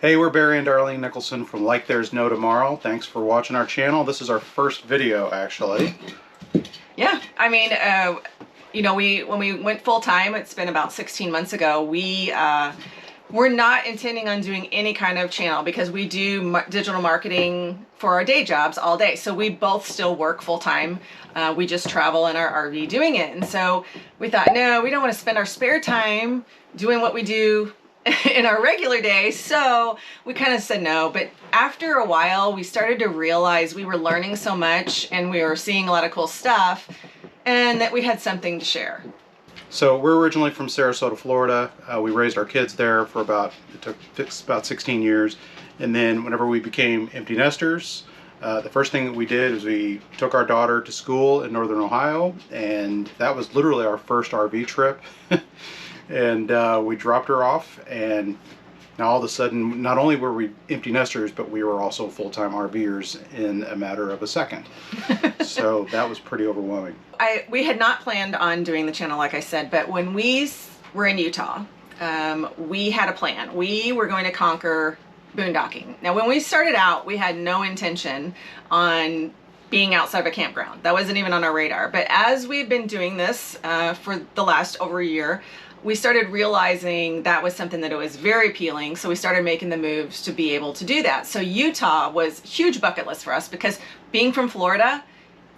Hey, we're Barry and Darlene Nicholson from Like There's No Tomorrow. Thanks for watching our channel. This is our first video, actually. Yeah, I mean, when we went full time, it's been about 16 months ago. We're not intending on doing any kind of channel because we do digital marketing for our day jobs all day. So we both still work full time. We just travel in our RV doing it. And so we thought, no, we don't want to spend our spare time doing what we do in our regular day. So we kind of said no. But after a while, we started to realize we were learning so much and we were seeing a lot of cool stuff and that we had something to share. So we're originally from Sarasota, Florida. We raised our kids there for about 16 years. And then whenever we became empty nesters, the first thing that we did is we took our daughter to school in Northern Ohio, and that was literally our first RV trip. And we dropped her off, and now all of a sudden, not only were we empty nesters, but we were also full-time RVers in a matter of a second. So that was pretty overwhelming. We had not planned on doing the channel, like I said, but when we were in Utah, we had a plan. We were going to conquer boondocking. Now, when we started out, we had no intention on being outside of a campground. That wasn't even on our radar. But as we've been doing this for the last over a year, we started realizing that was something that it was very appealing. So we started making the moves to be able to do that. So Utah was a huge bucket list for us because being from Florida,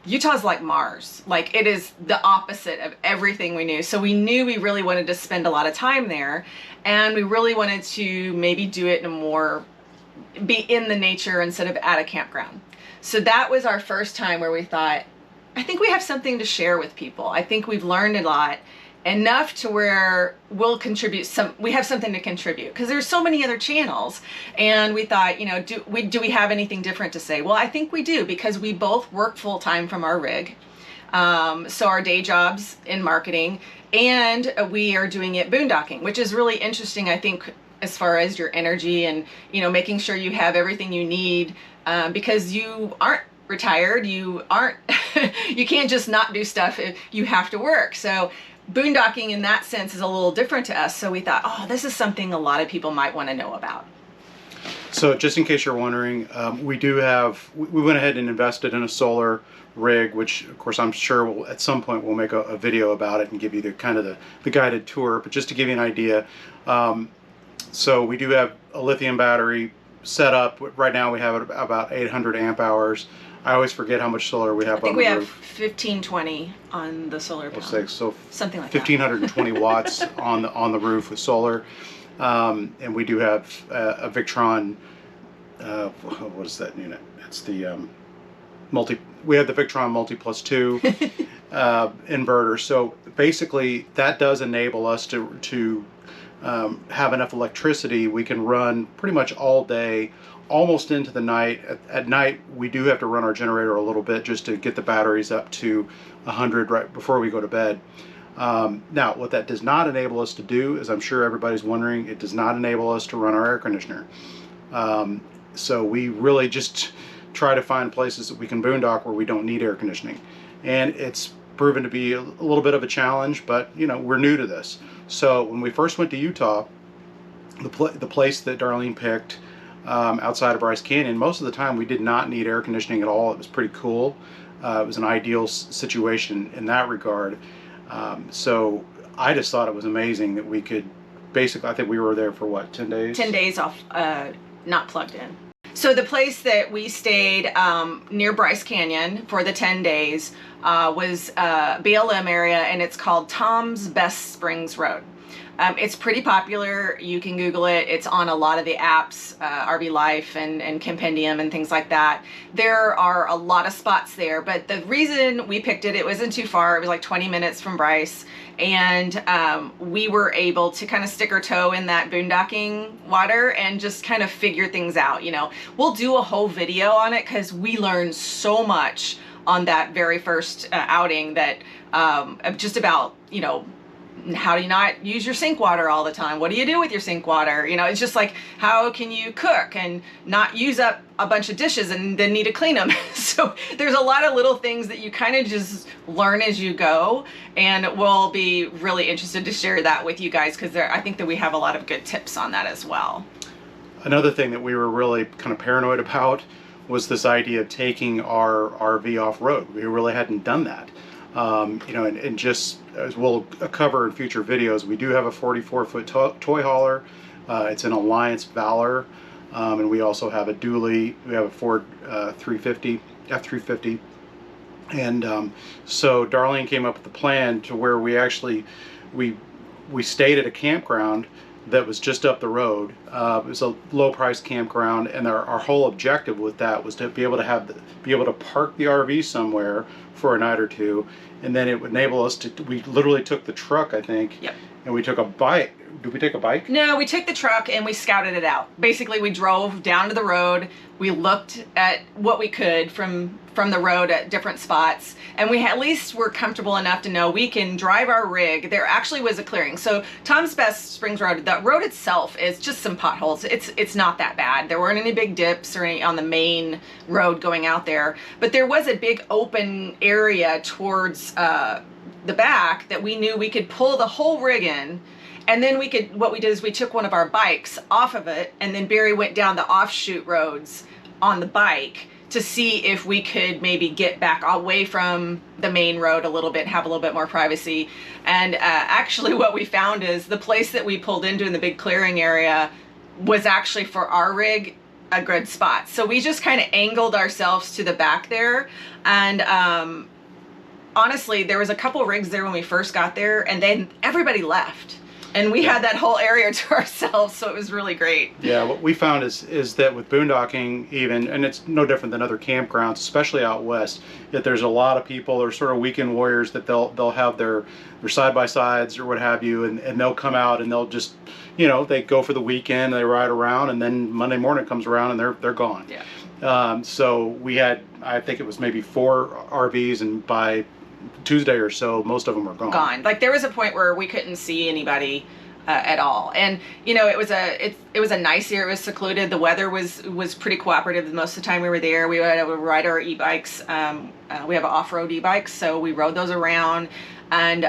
Utah's like Mars. Like, it is the opposite of everything we knew. So we knew we really wanted to spend a lot of time there, and we really wanted to maybe do it in a more, be in the nature instead of at a campground. So that was our first time where we thought, I think we have something to share with people. I think we've learned a lot, enough to where we'll contribute we have something to contribute, because there's so many other channels. And we thought, you know, do we have anything different to say? Well, I think we do, because we both work full time from our rig. So our day jobs in marketing, and we are doing it boondocking, which is really interesting, I think, as far as your energy and, you know, making sure you have everything you need, because you aren't retired, you can't just not do stuff, you have to work. So boondocking in that sense is a little different to us. So we thought, oh, this is something a lot of people might want to know about. So just in case you're wondering, we went ahead and invested in a solar rig, which of course I'm sure at some point we'll make a video about it and give you the guided tour. But just to give you an idea, so we do have a lithium battery set up. Right now we have about 800 amp hours. I always forget how much solar we have on the roof. I think we have 1520 on the solar panel. So something like 1,520 watts on the roof with solar. And we do have a Victron, what is that unit? It's the we have the Victron Multi Plus 2 inverter. So basically that does enable us to have enough electricity. We can run pretty much all day, almost into the night. At night we do have to run our generator a little bit just to get the batteries up to 100 right before we go to bed. Now what that does not enable us to do, as I'm sure everybody's wondering, it does not enable us to run our air conditioner. So we really just try to find places that we can boondock where we don't need air conditioning, and it's proven to be a little bit of a challenge, but you know, we're new to this. So when we first went to Utah, the place that Darlene picked outside of Bryce Canyon, most of the time we did not need air conditioning at all. It was pretty cool. It was an ideal situation in that regard. So I just thought it was amazing that we could basically, I think we were there for what, 10 days? 10 days off, not plugged in. So the place that we stayed near Bryce Canyon for the 10 days was BLM area, and it's called Tom's Best Springs Road. It's pretty popular. You can Google it. It's on a lot of the apps, RV Life and Compendium and things like that. There are a lot of spots there, but the reason we picked it wasn't too far. It was like 20 minutes from Bryce, and we were able to kind of stick our toe in that boondocking water and just kind of figure things out. You know, we'll do a whole video on it because we learned so much on that very first outing that just about, you know, how do you not use your sink water all the time? What do you do with your sink water? You know, it's just like, how can you cook and not use up a bunch of dishes and then need to clean them? So there's a lot of little things that you kind of just learn as you go, and we'll be really interested to share that with you guys because I think that we have a lot of good tips on that as well. Another thing that we were really kind of paranoid about was this idea of taking our RV off road. We really hadn't done that. You know, and just as we'll cover in future videos, we do have a 44-foot toy hauler. It's an Alliance Valor, and we also have a dually. We have a Ford 350, F350. And so Darlene came up with a plan to where we actually we stayed at a campground that was just up the road. It was a low-priced campground, and our whole objective with that was to be able to park the RV somewhere for a night or two, and then it would enable us to. We literally took the truck, I think, Yep. and we took a bike. Did we take a bike? No, we took the truck and we scouted it out. Basically, we drove down to the road. We looked at what we could from the road at different spots, and we at least were comfortable enough to know we can drive our rig. There actually was a clearing. So Tom's Best Springs Road, the road itself is just some potholes. It's not that bad. There weren't any big dips or any on the main road going out there, but there was a big open area towards the back that we knew we could pull the whole rig in. And then what we did is we took one of our bikes off of it, and then Barry went down the offshoot roads on the bike to see if we could maybe get back away from the main road a little bit, have a little bit more privacy. And actually what we found is the place that we pulled into in the big clearing area was actually for our rig a good spot. So we just kind of angled ourselves to the back there. And honestly, there was a couple rigs there when we first got there, and then everybody left. And we had that whole area to ourselves, so it was really great. Yeah, what we found is that with boondocking even, and it's no different than other campgrounds, especially out west, that there's a lot of people, or sort of weekend warriors, that they'll have their side-by-sides or what have you, and they'll come out and they'll just, you know, they go for the weekend, they ride around, and then Monday morning comes around and they're gone. Yeah. So we had, I think it was maybe 4 RVs, and by Tuesday or so, most of them were gone. Like there was a point where we couldn't see anybody at all, and you know, it was a nice year. It was secluded. The weather was pretty cooperative most of the time we were there. We would ride our e-bikes. We have off-road e-bikes, so we rode those around, and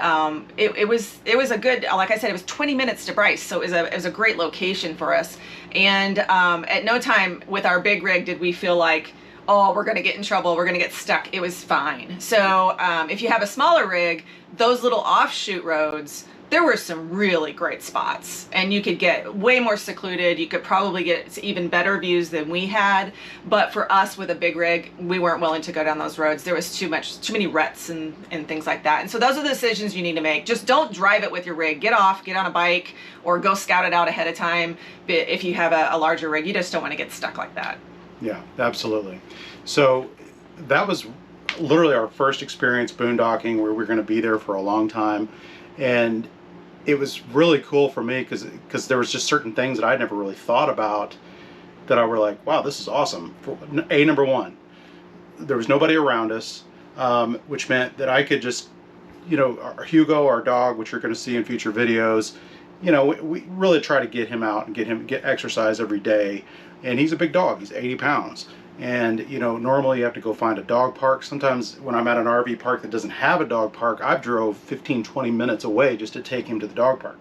it was a good, like I said, it was 20 minutes to Bryce, so it was a great location for us. And at no time with our big rig did we feel like, oh, we're going to get in trouble, we're going to get stuck. It was fine. So if you have a smaller rig, those little offshoot roads, there were some really great spots, and you could get way more secluded. You could probably get even better views than we had. But for us with a big rig, we weren't willing to go down those roads. There was too many ruts and things like that. And so those are the decisions you need to make. Just don't drive it with your rig. Get off, get on a bike, or go scout it out ahead of time. But if you have a larger rig, you just don't want to get stuck like that. Yeah, absolutely. So that was literally our first experience boondocking, where we're going to be there for a long time, and it was really cool for me because there was just certain things that I'd never really thought about that I were like, wow, this is awesome. Number one, there was nobody around us, which meant that I could just, you know, Hugo, our dog, which you're going to see in future videos, you know, we really try to get him out and get exercise every day. And he's a big dog. He's 80 pounds. And, you know, normally you have to go find a dog park. Sometimes when I'm at an RV park that doesn't have a dog park, I've drove 15, 20 minutes away just to take him to the dog park.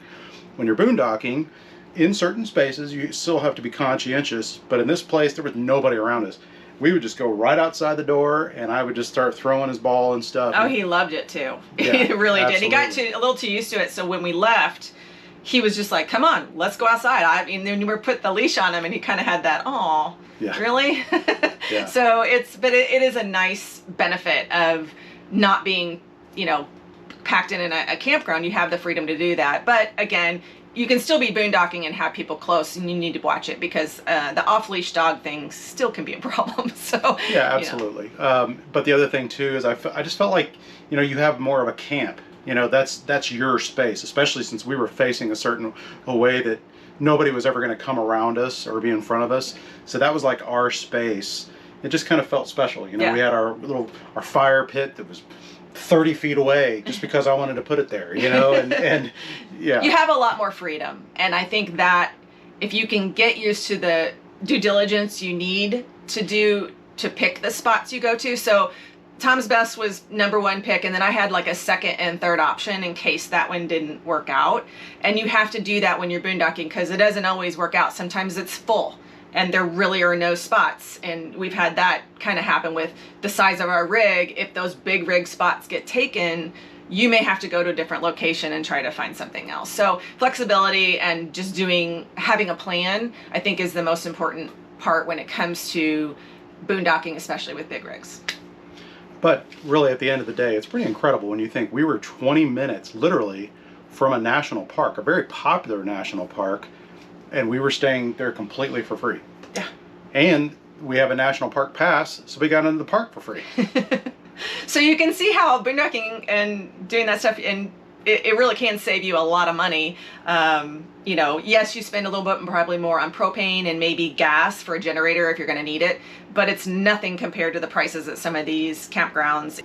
When you're boondocking, in certain spaces, you still have to be conscientious. But in this place, there was nobody around us. We would just go right outside the door, and I would just start throwing his ball and stuff. Oh, he loved it too. Yeah, he really absolutely. did. He got a little too used to it. So when we left, he was just like, come on, let's go outside. I mean, then we put the leash on him, and he kind of had that, oh, yeah. Really? Yeah. So it is a nice benefit of not being, you know, packed in a campground. You have the freedom to do that. But again, you can still be boondocking and have people close, and you need to watch it because the off-leash dog thing still can be a problem. So yeah, absolutely. You know. But the other thing too is I just felt like, you know, you have more of a camp. You know, that's your space, especially since we were facing a way that nobody was ever going to come around us or be in front of us. So that was like our space. It just kind of felt special. You know, We had our fire pit that was 30 feet away just because I wanted to put it there, you know, and yeah. You have a lot more freedom. And I think that if you can get used to the due diligence you need to pick the spots you go to. So Tom's Best was #1 pick, and then I had like a second and third option in case that one didn't work out. And you have to do that when you're boondocking because it doesn't always work out. Sometimes it's full. and there really are no spots. And we've had that kind of happen with the size of our rig. If those big rig spots get taken, you may have to go to a different location and try to find something else. So flexibility and just having a plan, I think, is the most important part when it comes to boondocking, especially with big rigs. But really, at the end of the day, it's pretty incredible when you think we were 20 minutes, literally, from a national park, a very popular national park, and we were staying there completely for free. Yeah. And we have a national park pass, so we got into the park for free. So you can see how boondocking and doing that stuff, and it really can save you a lot of money. You know, yes, you spend a little bit probably more on propane and maybe gas for a generator if you're going to need it, but it's nothing compared to the prices at some of these campgrounds.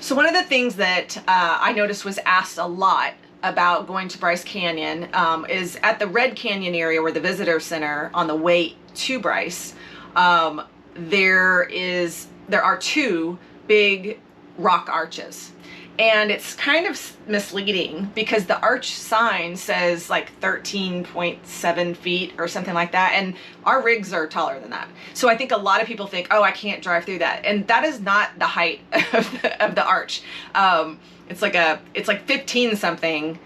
So one of the things that I noticed was asked a lot about going to Bryce Canyon is at the Red Canyon area, where the visitor center on the way to Bryce, there are two big rock arches. And it's kind of misleading because the arch sign says like 13.7 feet or something like that. And our rigs are taller than that. So I think a lot of people think, oh, I can't drive through that. And that is not the height of the arch. It's like 15 something.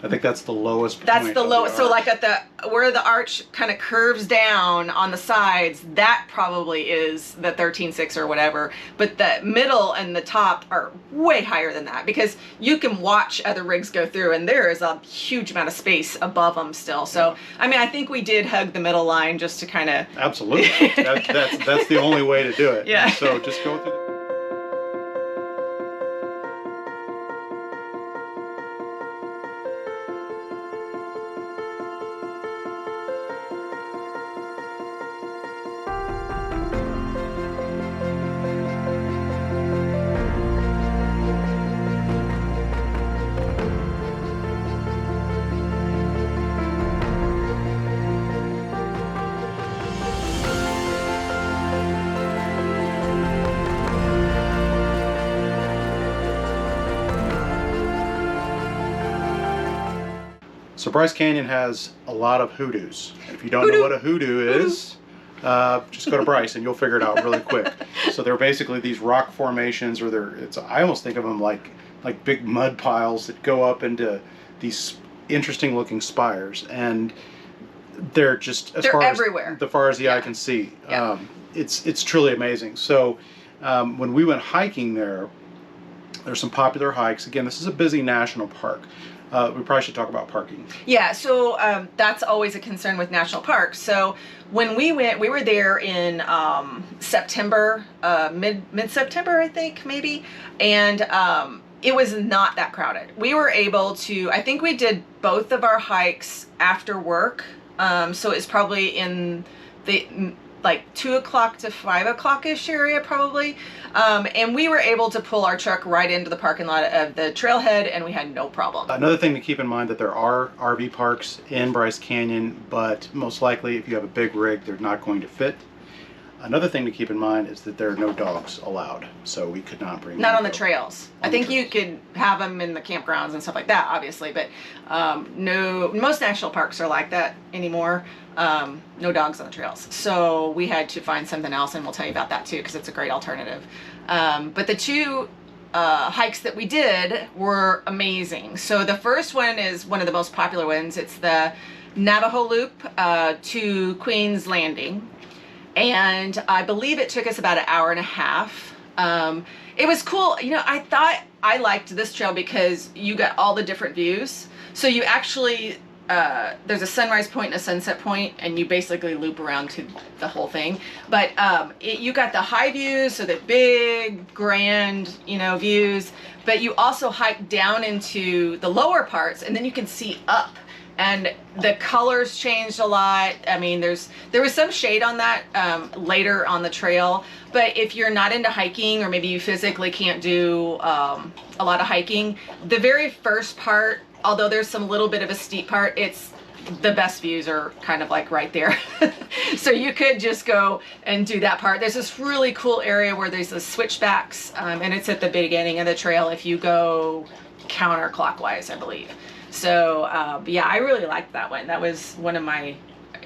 I think that's the lowest point. That's the lowest. So like where the arch kind of curves down on the sides, that probably is the 13.6 or whatever. But the middle and the top are way higher than that, because you can watch other rigs go through and there is a huge amount of space above them still. So, I mean, I think we did hug the middle line just to kind of... Absolutely. That's the only way to do it. Yeah. So just go through So Bryce Canyon has a lot of hoodoos. If you don't know what a hoodoo is, just go to Bryce and you'll figure it out really quick. So they're basically these rock formations, or I almost think of them like big mud piles that go up into these interesting looking spires, and they're just they're everywhere. As far as the eye can see. Yeah. It's truly amazing. So when we went hiking there's some popular hikes. Again, this is a busy national park. We probably should talk about parking. Yeah, so that's always a concern with national parks. So when we went, we were there in September, mid-September, I think, maybe. And it was not that crowded. We were able to, I think we did both of our hikes after work. So it's probably in the like 2 o'clock to 5 o'clock-ish area probably. And we were able to pull our truck right into the parking lot of the trailhead, and we had no problem. Another thing to keep in mind, that there are RV parks in Bryce Canyon, but most likely if you have a big rig, they're not going to fit. Another thing to keep in mind is that there are no dogs allowed, so we could not bring Not on the trails. I think you could have them in the campgrounds and stuff like that, obviously, but no, most national parks are like that anymore. No dogs on the trails. So we had to find something else, and we'll tell you about that too, because it's a great alternative. But the two hikes that we did were amazing. So the first one is one of the most popular ones. It's the Navajo Loop to Queen's Landing. And I believe it took us about an hour and a half. It was cool. You know, I thought I liked this trail because you got all the different views. So you actually, there's a sunrise point and a sunset point, and you basically loop around to the whole thing. But you got the high views, so the big, grand, views. But you also hike down into the lower parts, and then you can see up. And the colors changed a lot. I mean, there was some shade on that later on the trail. But if you're not into hiking, or maybe you physically can't do a lot of hiking, the very first part, although there's some little bit of a steep part, it's the best views are kind of like right there. So you could just go and do that part. There's this really cool area where there's the switchbacks, and it's at the beginning of the trail if you go counterclockwise, I believe. So yeah, I really liked that one. That was one of my,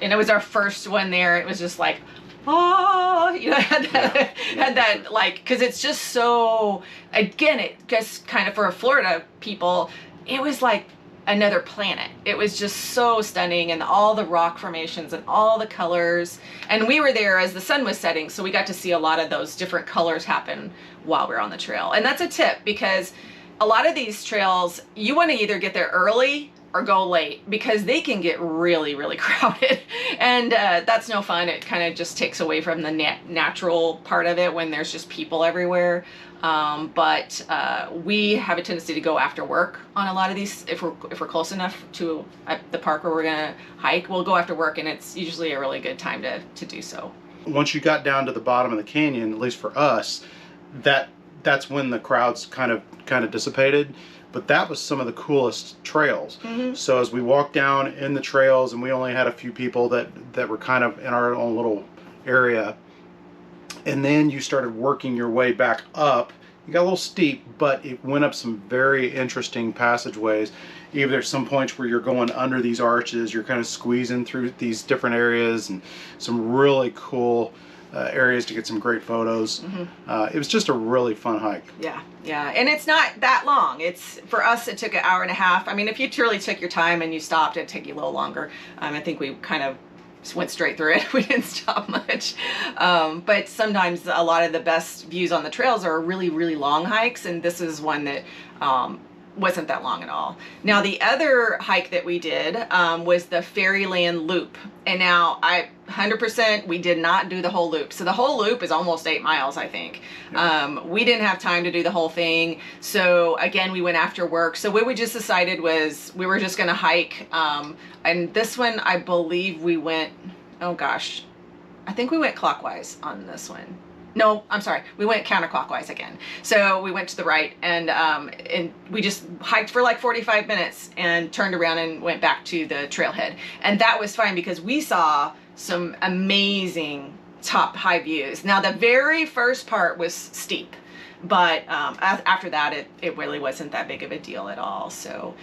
and it was our first one there. It was just like, oh, you know, had that like, because it's just so, again, it just kind of, for Florida people, it was like another planet. It was just so stunning, and all the rock formations and all the colors. And we were there as the sun was setting, so we got to see a lot of those different colors happen while we were on the trail. And that's a tip, because a lot of these trails, you want to either get there early or go late, because they can get really, really crowded. And that's no fun. It kind of just takes away from the natural part of it when there's just people everywhere. But we have a tendency to go after work on a lot of these. If we're close enough to the park where we're gonna hike, we'll go after work, and it's usually a really good time to do so. Once you got down to the bottom of the canyon, at least for us, that's when the crowds kind of dissipated. But that was some of the coolest trails. Mm-hmm. So as we walked down in the trails, and we only had a few people that were kind of in our own little area, and then you started working your way back up. You got a little steep, but it went up some very interesting passageways. Even there's some points where you're going under these arches, you're kind of squeezing through these different areas, and some really cool areas to get some great photos. Mm-hmm. It was just a really fun hike. Yeah, and it's not that long. For us, it took an hour and a half. I mean, if you truly took your time and you stopped, it'd take you a little longer. I think we kind of went straight through it. We didn't stop much. But sometimes a lot of the best views on the trails are really, really long hikes, and this is one that wasn't that long at all. Now, the other hike that we did was the Fairyland loop. And now 100% we did not do the whole loop. So the whole loop is almost 8 miles, I think. Yeah. We didn't have time to do the whole thing. So again, we went after work. So what we just decided was we were just gonna hike. And this one, I believe we went, oh gosh, I think we went clockwise on this one. No, I'm sorry. We went counterclockwise again. So we went to the right, and we just hiked for like 45 minutes and turned around and went back to the trailhead. And that was fine because we saw some amazing top high views. Now, the very first part was steep, but after that, it really wasn't that big of a deal at all. So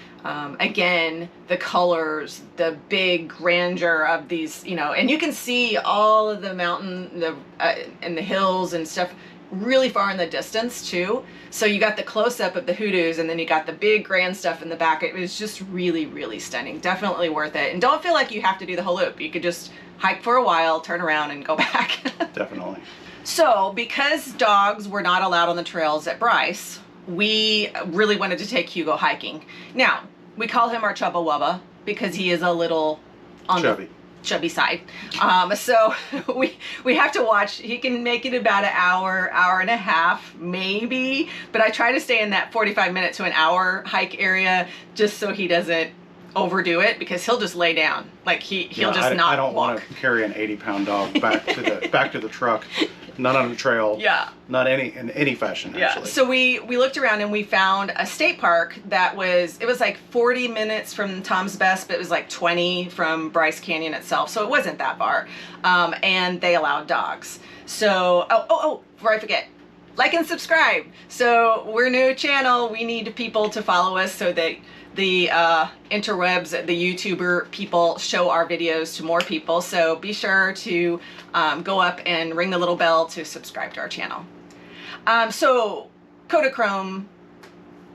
again, the colors, the big grandeur of these, and you can see all of the mountain, and the hills and stuff really far in the distance too. So you got the close up of the hoodoos, and then you got the big grand stuff in the back. It was just really, really stunning. Definitely worth it. And don't feel like you have to do the whole loop. You could just hike for a while, turn around, and go back. Definitely. So because dogs were not allowed on the trails at Bryce, we really wanted to take Hugo hiking. Now, we call him our Chubba Wubba because he is a little on chubby. The chubby side. So we have to watch. He can make it about an hour, hour and a half, maybe. But I try to stay in that 45-minute to an hour hike area just so he doesn't overdo it, because he'll just lay down. Like he'll just not walk. I don't want to carry an 80-pound dog back to the truck. Not on a trail. Yeah. Not in any fashion, actually. Yeah. So we looked around and we found a state park that it was like 40 minutes from Tom's Best, but it was like 20 from Bryce Canyon itself. So it wasn't that far. And they allowed dogs. So, before I forget, like and subscribe. So we're a new channel. We need people to follow us so that the interwebs, the YouTuber people show our videos to more people. So be sure to go up and ring the little bell to subscribe to our channel. So Kodachrome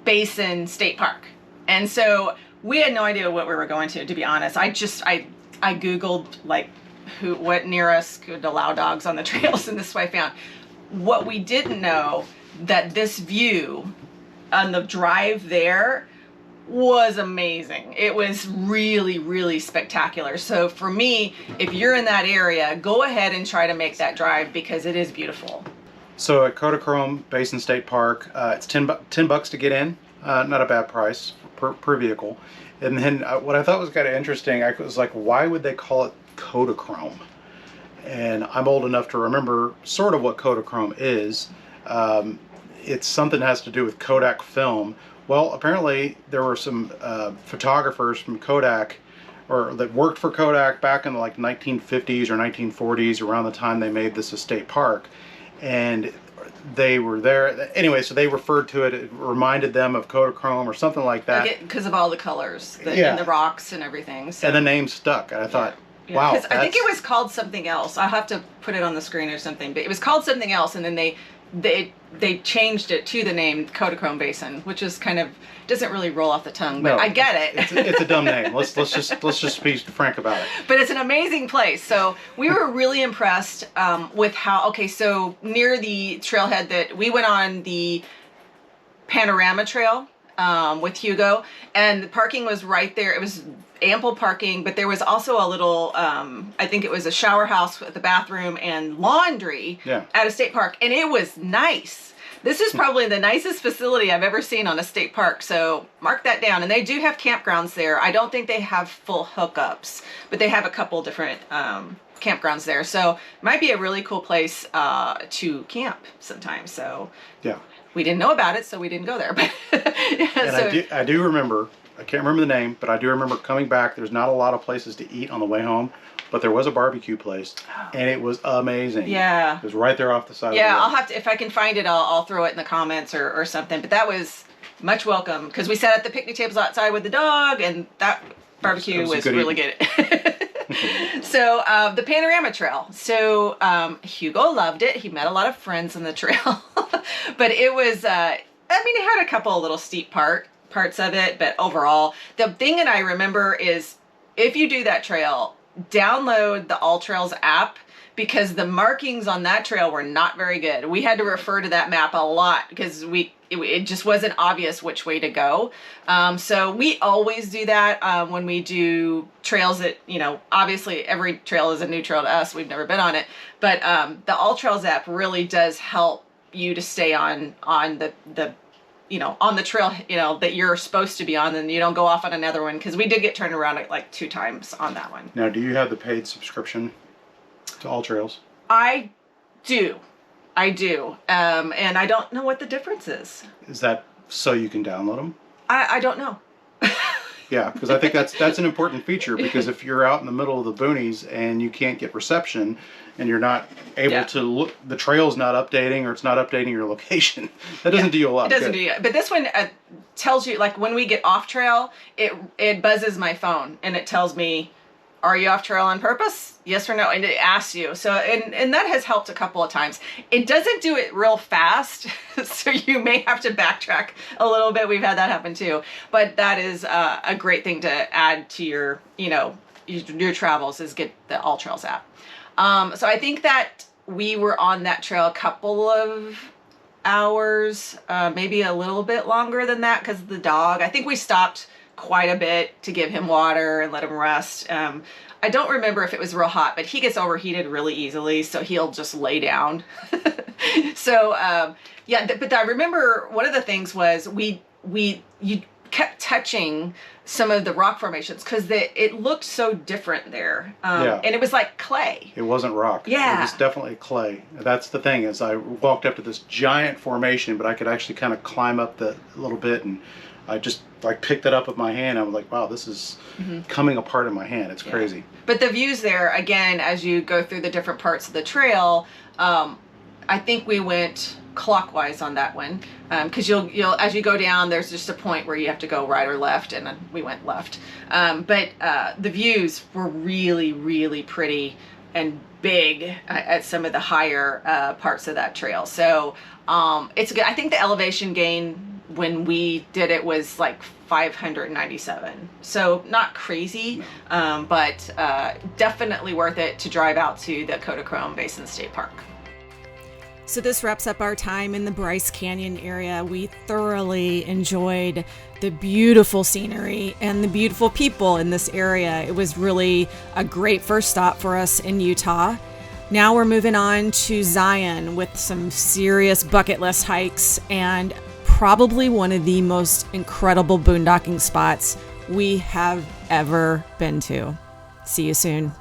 Basin State Park. And so we had no idea what we were going to be honest. I Googled like what near us could allow dogs on the trails, and this is what I found. What we didn't know, that this view on the drive there was amazing. It was really, really spectacular. So for me, if you're in that area, go ahead and try to make that drive because it is beautiful. So at Kodachrome Basin State Park, it's $10 to get in. Not a bad price per vehicle. And then what I thought was kind of interesting, I was like, why would they call it Kodachrome? And I'm old enough to remember sort of what Kodachrome is. It's something that has to do with Kodak film. Well, apparently there were some photographers from Kodak, or that worked for Kodak back in the like 1950s or 1940s, around the time they made this a state park, and they were there anyway. So they referred to it. It reminded them of Kodachrome or something like that, because of all the colors and the rocks and everything. So. And the name stuck. And I thought, Yeah, Wow. 'cause I think it was called something else. I'll have to put it on the screen or something. But it was called something else, and then they changed it to the name Kodachrome Basin, which is kind of doesn't really roll off the tongue, but No, I get it. It's a dumb name. Let's just be frank about it. But it's an amazing place. So we were really impressed with how. Okay, so near the trailhead that we went on, the Panorama Trail with Hugo, and the parking was right there. It was ample parking, but there was also a little, I think it was a shower house with a bathroom and laundry at a state park, and it was nice. This is probably the nicest facility I've ever seen on a state park, so mark that down. And they do have campgrounds there. I don't think they have full hookups, but they have a couple different campgrounds there, so it might be a really cool place to camp sometime. So yeah, we didn't know about it, so we didn't go there. But and I do remember, I can't remember the name, but I do remember coming back. There's not a lot of places to eat on the way home, but there was a barbecue place, and it was amazing. Yeah. It was right there off the side of the road. I'll have to, if I can find it, I'll throw it in the comments or something. But that was much welcome, because we sat at the picnic tables outside with the dog, and that barbecue was really good. So the Panorama Trail. So Hugo loved it. He met a lot of friends on the trail, but it was, it had a couple of little steep parts of it, but overall, the thing that I remember is, if you do that trail, download the All Trails app, because the markings on that trail were not very good. We had to refer to that map a lot because it just wasn't obvious which way to go. So we always do that when we do trails that, obviously every trail is a new trail to us. We've never been on it, but the All Trails app really does help you to stay on the on the trail, that you're supposed to be on, and you don't go off on another one, because we did get turned around like 2 times on that one. Now, do you have the paid subscription to All Trails? I do. And I don't know what the difference is. Is that so you can download them? I don't know. Yeah, because I think that's an important feature, because if you're out in the middle of the boonies and you can't get reception, and you're not able to look, the trail's not updating, or it's not updating your location, that doesn't do you a lot of good. It doesn't do you. But this one tells you, like, when we get off trail, it buzzes my phone, and it tells me, are you off trail on purpose? Yes or no? And it asks you. So, and that has helped a couple of times. It doesn't do it real fast, so you may have to backtrack a little bit. We've had that happen too. But that is a great thing to add to your, your travels, is get the All Trails app. So I think that we were on that trail a couple of hours, maybe a little bit longer than that, because of the dog. I think we stopped quite a bit to give him water and let him rest. I don't remember if it was real hot, but he gets overheated really easily, so he'll just lay down. So but I remember one of the things was you kept touching some of the rock formations, because it looked so different there. And it was like clay. It wasn't rock. Yeah. It was definitely clay. That's the thing, is I walked up to this giant formation, but I could actually kind of climb up a little bit, and I just picked it up with my hand. I was like, wow, this is coming apart in my hand. It's crazy. But the views there, again, as you go through the different parts of the trail, I think we went clockwise on that one, because you'll as you go down, there's just a point where you have to go right or left, and we went left. But the views were really, really pretty and big at some of the higher parts of that trail. So it's good. I think the elevation gain when we did it was like 597, so not crazy, but definitely worth it to drive out to the Kodachrome Basin State Park. So this wraps up our time in the Bryce Canyon area. We thoroughly enjoyed the beautiful scenery and the beautiful people in this area. It was really a great first stop for us in Utah. Now we're moving on to Zion with some serious bucket list hikes, and probably one of the most incredible boondocking spots we have ever been to. See you soon.